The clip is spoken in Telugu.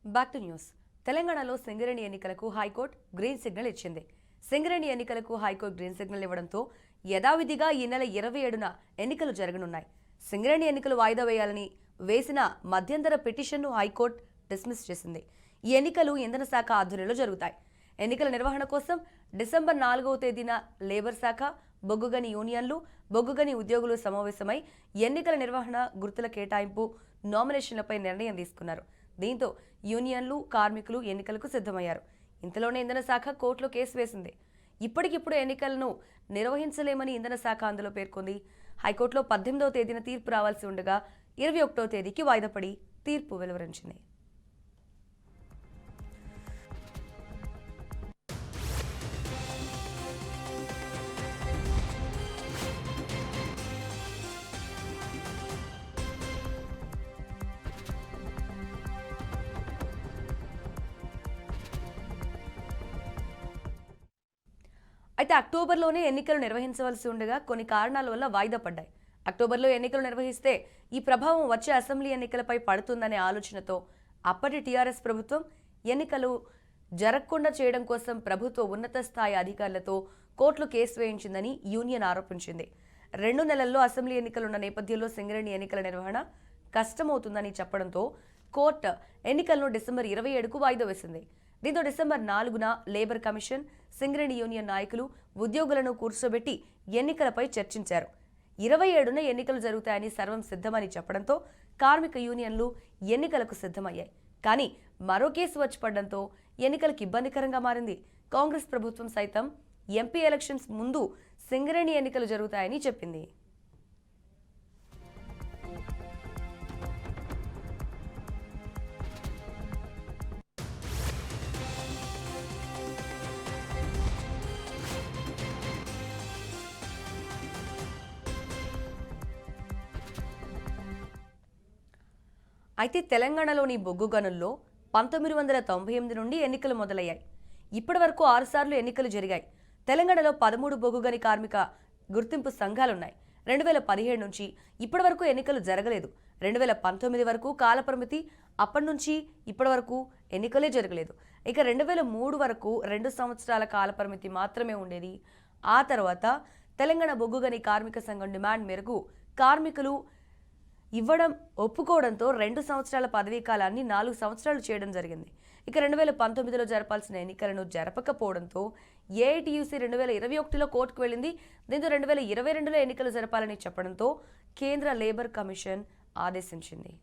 Back to news. తెలంగాణలో సింగరేణి ఎన్నికలకు హైకోర్టు గ్రీన్ సిగ్నల్ ఇచ్చింది. సింగరేణి ఎన్నికలకు హైకోర్టు గ్రీన్ సిగ్నల్ ఇవ్వడంతో యథావిధిగా ఈ నెల 27న ఎన్నికలు జరగనున్నాయి. సింగరేణి ఎన్నికలు వాయిదా వేయాలని వేసిన మధ్యంతర పిటిషన్ను హైకోర్టు డిస్మిస్ చేసింది. ఈ ఎన్నికలు ఇంధన శాఖ ఆధ్వర్యంలో జరుగుతాయి. ఎన్నికల నిర్వహణ కోసం డిసెంబర్ 4వ తేదీన లేబర్ శాఖ, బొగ్గుగని యూనియన్లు, బొగ్గుగని ఉద్యోగులు సమావేశమై ఎన్నికల నిర్వహణ, గుర్తుల కేటాయింపు, నామినేషన్లపై నిర్ణయం తీసుకున్నారు. దీంతో యూనియన్లు, కార్మికులు ఎన్నికలకు సిద్ధమయ్యారు. ఇంతలోనే ఇంధన శాఖ కోర్టులో కేసు వేసింది. ఇప్పటికిప్పుడు ఎన్నికలను నిర్వహించలేమని ఇంధన శాఖ అందులో పేర్కొంది. హైకోర్టులో 18వ తేదీన తీర్పు రావాల్సి ఉండగా 21వ తేదీకి వాయిదా పడి తీర్పు వెలువరించింది. అయితే అక్టోబర్లోనే ఎన్నికలు నిర్వహించవలసి ఉండగా కొన్ని కారణాల వల్ల వాయిదా పడ్డాయి. అక్టోబర్లో ఎన్నికలు నిర్వహిస్తే ఈ ప్రభావం వచ్చే అసెంబ్లీ ఎన్నికలపై పడుతుందనే ఆలోచనతో అప్పటి టీఆర్ఎస్ ప్రభుత్వం ఎన్నికలు జరగకుండా చేయడం కోసం ప్రభుత్వ ఉన్నత స్థాయి అధికారులతో కోర్టులో కేసు వేయించిందని యూనియన్ ఆరోపించింది. 2 నెలల్లో అసెంబ్లీ ఎన్నికలున్న నేపథ్యంలో సింగరేణి ఎన్నికల నిర్వహణ కష్టమవుతుందని చెప్పడంతో కోర్టు ఎన్నికలను డిసెంబర్ 27కు వాయిదా వేసింది. దీంతో డిసెంబర్ 4న లేబర్ కమిషన్, సింగరేణి యూనియన్ నాయకులు, ఉద్యోగులను కూర్చోబెట్టి ఎన్నికలపై చర్చించారు. 27న ఎన్నికలు జరుగుతాయని సర్వం సిద్ధమని చెప్పడంతో కార్మిక యూనియన్లు ఎన్నికలకు సిద్ధమయ్యాయి. కానీ మరో కేసు వచ్చి పడడంతో ఎన్నికలకు ఇబ్బందికరంగా మారింది. కాంగ్రెస్ ప్రభుత్వం సైతం ఎంపీ ఎలక్షన్స్ ముందు సింగరేణి ఎన్నికలు జరుగుతాయని చెప్పింది. అయితే తెలంగాణలోని బొగ్గు గనుల్లో 1998 నుండి ఎన్నికలు మొదలయ్యాయి. ఇప్పటి వరకు 6 సార్లు ఎన్నికలు జరిగాయి. తెలంగాణలో 13 బొగ్గుగని కార్మిక గుర్తింపు సంఘాలున్నాయి. 2017 నుంచి ఇప్పటి వరకు ఎన్నికలు జరగలేదు. 2019 వరకు కాలపరిమితి, అప్పటి నుంచి ఇప్పటి వరకు ఎన్నికలే జరగలేదు. ఇక 2003 వరకు 2 సంవత్సరాల కాలపరిమితి మాత్రమే ఉండేది. ఆ తర్వాత తెలంగాణ బొగ్గుగని కార్మిక సంఘం డిమాండ్ మేరకు కార్మికులు ఇవ్వడం ఒప్పుకోవడంతో 2 సంవత్సరాల పదవీ కాలాన్ని 4 సంవత్సరాలు చేయడం జరిగింది. ఇక 2019లో జరపాల్సిన ఎన్నికలను జరపకపోవడంతో ఏఐటీయూసీ 2021లో కోర్టుకు వెళ్ళింది. దీంతో 2022లో ఎన్నికలు జరపాలని చెప్పడంతో కేంద్ర లేబర్ కమిషన్ ఆదేశించింది.